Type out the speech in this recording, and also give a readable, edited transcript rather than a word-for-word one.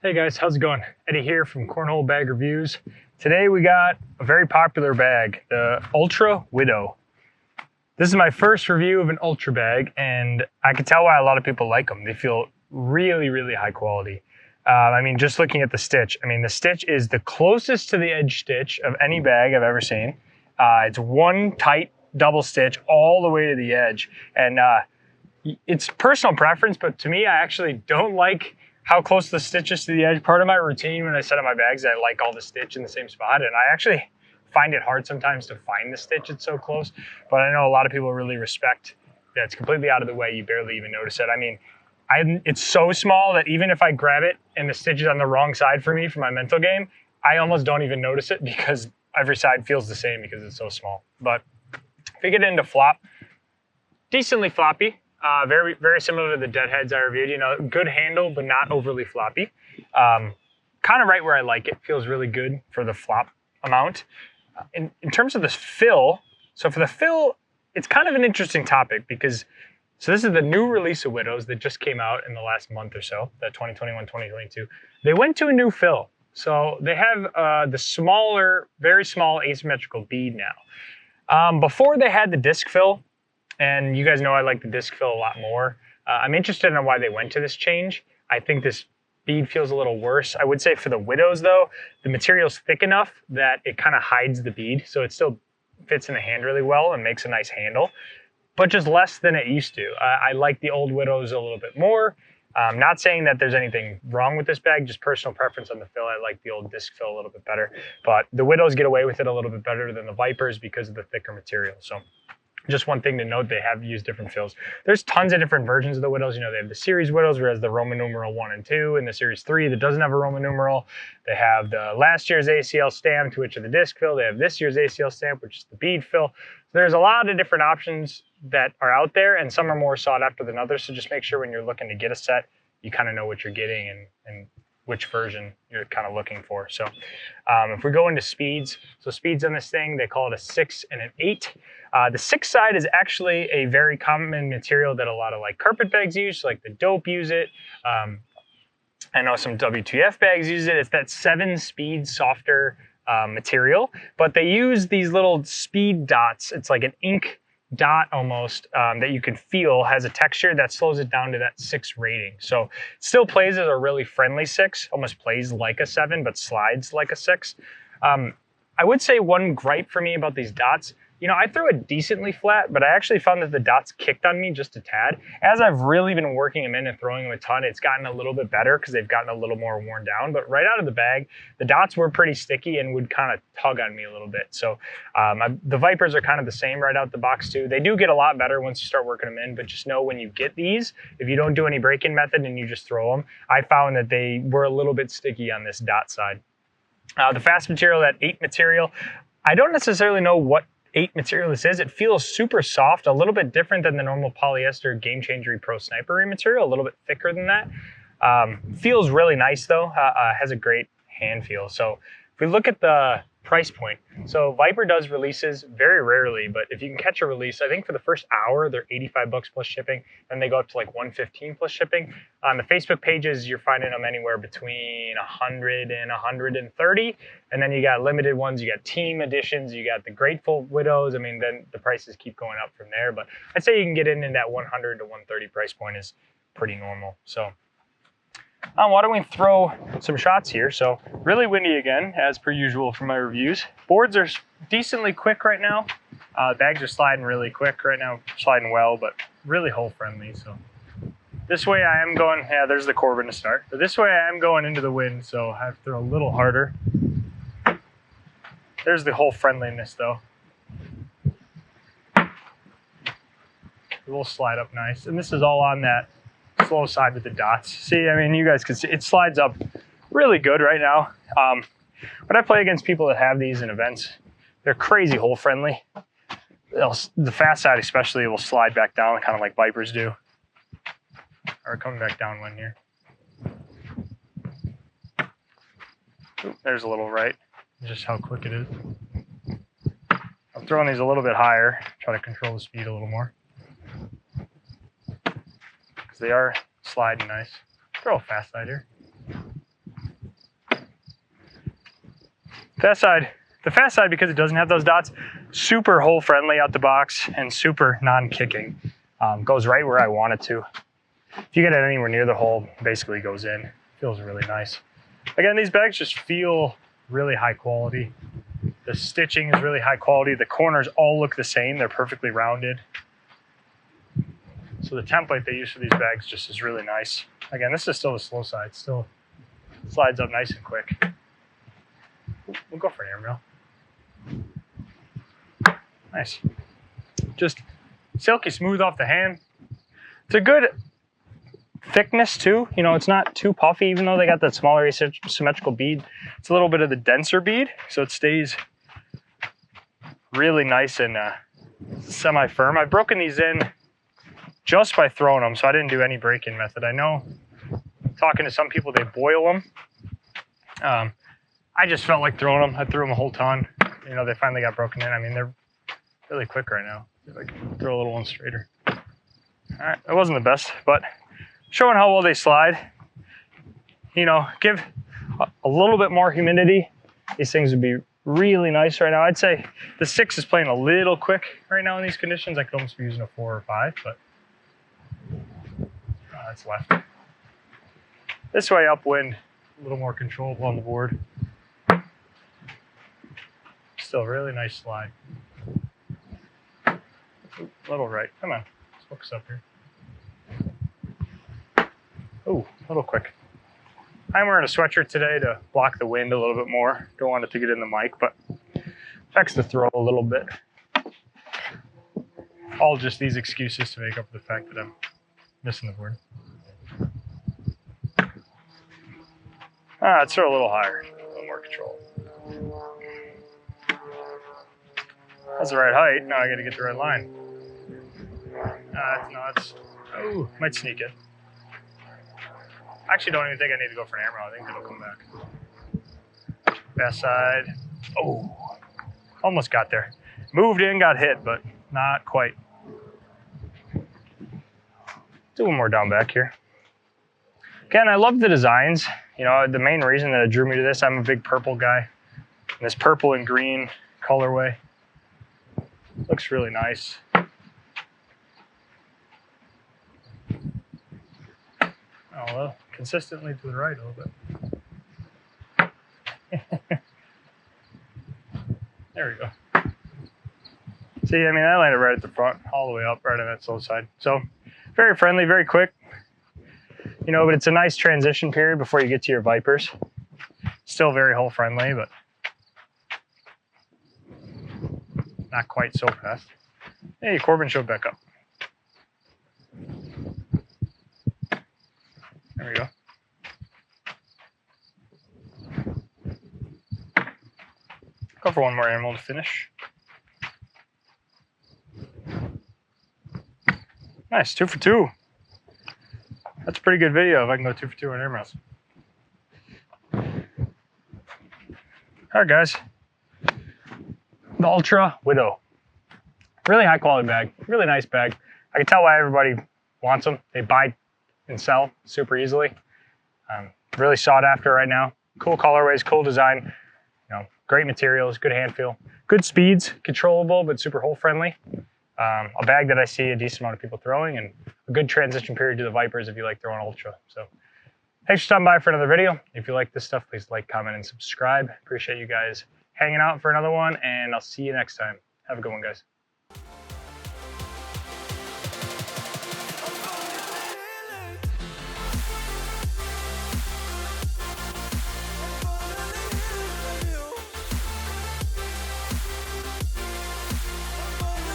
Hey guys, how's it going? Eddie here from Cornhole Bag Reviews. Today we got a very popular bag, the Ultra Widow. This is my first review of an Ultra bag, and I can tell why a lot of people like them. They feel really, really high quality. Just looking at the stitch, the stitch is the closest to the edge stitch of any bag I've ever seen. It's one tight double stitch all the way to the edge, and it's personal preference, but to me, I actually don't like how close the stitch is to the edge. Part of my routine when I set up my bags, I like all the stitch in the same spot, and I actually find it hard sometimes to find the stitch. It's so close, but I know a lot of people really respect that it's completely out of the way. You barely even notice it. It's so small that even if I grab it and the stitch is on the wrong side for me for my mental game, I almost don't even notice it because every side feels the same because it's so small. But if you get into flop, decently floppy. Very, very similar to the Deadheads I reviewed. You know, good handle, but not overly floppy. Kind of right where I like it. Feels really good for the flop amount. In terms of the fill, so for the fill, it's kind of an interesting topic because, so this is the new release of Widows that just came out in the last month or so, the 2021-2022. They went to a new fill. So they have the smaller, very small asymmetrical bead now. Before they had the disc fill, and you guys know I like the disc fill a lot more. I'm interested in why they went to this change. I think this bead feels a little worse. I would say for the Widows though, the material's thick enough that it kind of hides the bead. So it still fits in the hand really well and makes a nice handle, but just less than it used to. I like the old Widows a little bit more. I'm not saying that there's anything wrong with this bag, just personal preference on the fill. I like the old disc fill a little bit better, but the Widows get away with it a little bit better than the Vipers because of the thicker material. So just one thing to note, they have used different fills. There's tons of different versions of the Widows. You know, they have the Series Widows, whereas the Roman numeral 1 and 2, and the Series 3 that doesn't have a Roman numeral. They have the last year's ACL stamped, which are the disc fill. They have this year's ACL stamp, which is the bead fill. So there's a lot of different options that are out there, and some are more sought after than others. So just make sure when you're looking to get a set, you kind of know what you're getting and which version you're kind of looking for. So if we go into speeds, so speeds on this thing, they call it a 6 and an 8. The 6 side is actually a very common material that a lot of like carpet bags use, like the Dope use it. I know some WTF bags use it. It's that 7 speed softer material, but they use these little speed dots. It's like an ink dot almost that you can feel has a texture that slows it down to that 6 rating. So it still plays as a really friendly 6, almost plays like a 7, but slides like a 6. I would say one gripe for me about these dots, you know, I throw it decently flat, but I actually found that the dots kicked on me just a tad. As I've really been working them in and throwing them a ton, it's gotten a little bit better because they've gotten a little more worn down. But right out of the bag, the dots were pretty sticky and would kind of tug on me a little bit. So the Vipers are kind of the same right out the box too. They do get a lot better once you start working them in, but just know when you get these, if you don't do any break-in method and you just throw them, I found that they were a little bit sticky on this dot side. The fast material, that 8 material, I don't necessarily know what 8 material this is. It feels super soft, a little bit different than the normal polyester Game Changery Pro Snipery material, a little bit thicker than that. Feels really nice though, has a great hand feel. So if we look at the price point, so Viper does releases very rarely, but if you can catch a release, I think for the first hour, they're $85 plus shipping, and they go up to like $115 plus shipping. On the Facebook pages, you're finding them anywhere between 100 and 130, and then you got limited ones, you got team editions, you got the Grateful Widows. Then the prices keep going up from there, but I'd say you can get in that 100 to 130 price point is pretty normal. So why don't we throw some shots here? So really windy again, as per usual for my reviews. Boards are decently quick right now. Bags are sliding really quick right now, sliding well, but really hole friendly. So this way I am going, yeah, there's the Corbin to start. But this way I am going into the wind, so I have to throw a little harder. There's the hole friendliness though. It will slide up nice. And this is all on that slow side with the dots. See, you guys can see it slides up really good right now. When I play against people that have these in events, they're crazy hole friendly. The fast side especially will slide back down, kind of like Vipers do. Or coming back down one here. Ooh, there's a little right, just how quick it is. I'm throwing these a little bit higher, try to control the speed a little more. They are sliding nice. Throw a fast side here. Fast side. The fast side, because it doesn't have those dots, super hole friendly out the box and super non-kicking. Goes right where I want it to. If you get it anywhere near the hole, basically goes in. Feels really nice. Again, these bags just feel really high quality. The stitching is really high quality. The corners all look the same. They're perfectly rounded. So the template they use for these bags just is really nice. Again, this is still the slow side. Still slides up nice and quick. We'll go for an airmail. Nice. Just silky smooth off the hand. It's a good thickness too. You know, it's not too puffy, even though they got that smaller asymmetrical bead. It's a little bit of the denser bead, so it stays really nice and semi-firm. I've broken these in just by throwing them, so I didn't do any break-in method. I know, talking to some people, they boil them. I just felt like throwing them. I threw them a whole ton. You know, they finally got broken in. I mean, they're really quick right now. Like, throw a little one straighter. All right, that wasn't the best, but showing how well they slide. You know, give a little bit more humidity. These things would be really nice right now. I'd say the 6 is playing a little quick right now in these conditions. I could almost be using a 4 or 5, but that's left. This way upwind, a little more controllable on the board. Still really nice slide. Ooh, a little right. Come on, let's focus up here. Ooh, a little quick. I'm wearing a sweatshirt today to block the wind a little bit more. Don't want it to get in the mic, but affects the throw a little bit. All just these excuses to make up for the fact that I'm missing the board. Let's throw a little higher, a little more control. That's the right height. Now I got to get the right line. Oh, might sneak it. I actually don't even think I need to go for an arrow. I think it'll come back. Fast side. Oh, almost got there. Moved in, got hit, but not quite. Do one more down back here. Again, I love the designs. You know, the main reason that it drew me to this, I'm a big purple guy. And this purple and green colorway looks really nice. Oh, well, consistently to the right a little bit. There we go. See, I mean, that landed right at the front, all the way up, right on that slow side. So, very friendly, very quick. You know, but it's a nice transition period before you get to your Vipers. Still very hole friendly, but not quite so fast. Hey, Corbin showed back up. There we go. Go for one more animal to finish. Nice, 2 for 2. That's a pretty good video if I can go 2 for 2 on air mouse. All right, guys. The Ultra Widow. Really high quality bag, really nice bag. I can tell why everybody wants them. They buy and sell super easily. Really sought after right now. Cool colorways, cool design. You know, great materials, good hand feel, good speeds, controllable but super hole friendly. A bag that I see a decent amount of people throwing, and a good transition period to the Vipers if you like throwing Ultra. So thanks for stopping by for another video. If you like this stuff, please like, comment, and subscribe. Appreciate you guys hanging out for another one, and I'll see you next time. Have a good one, guys.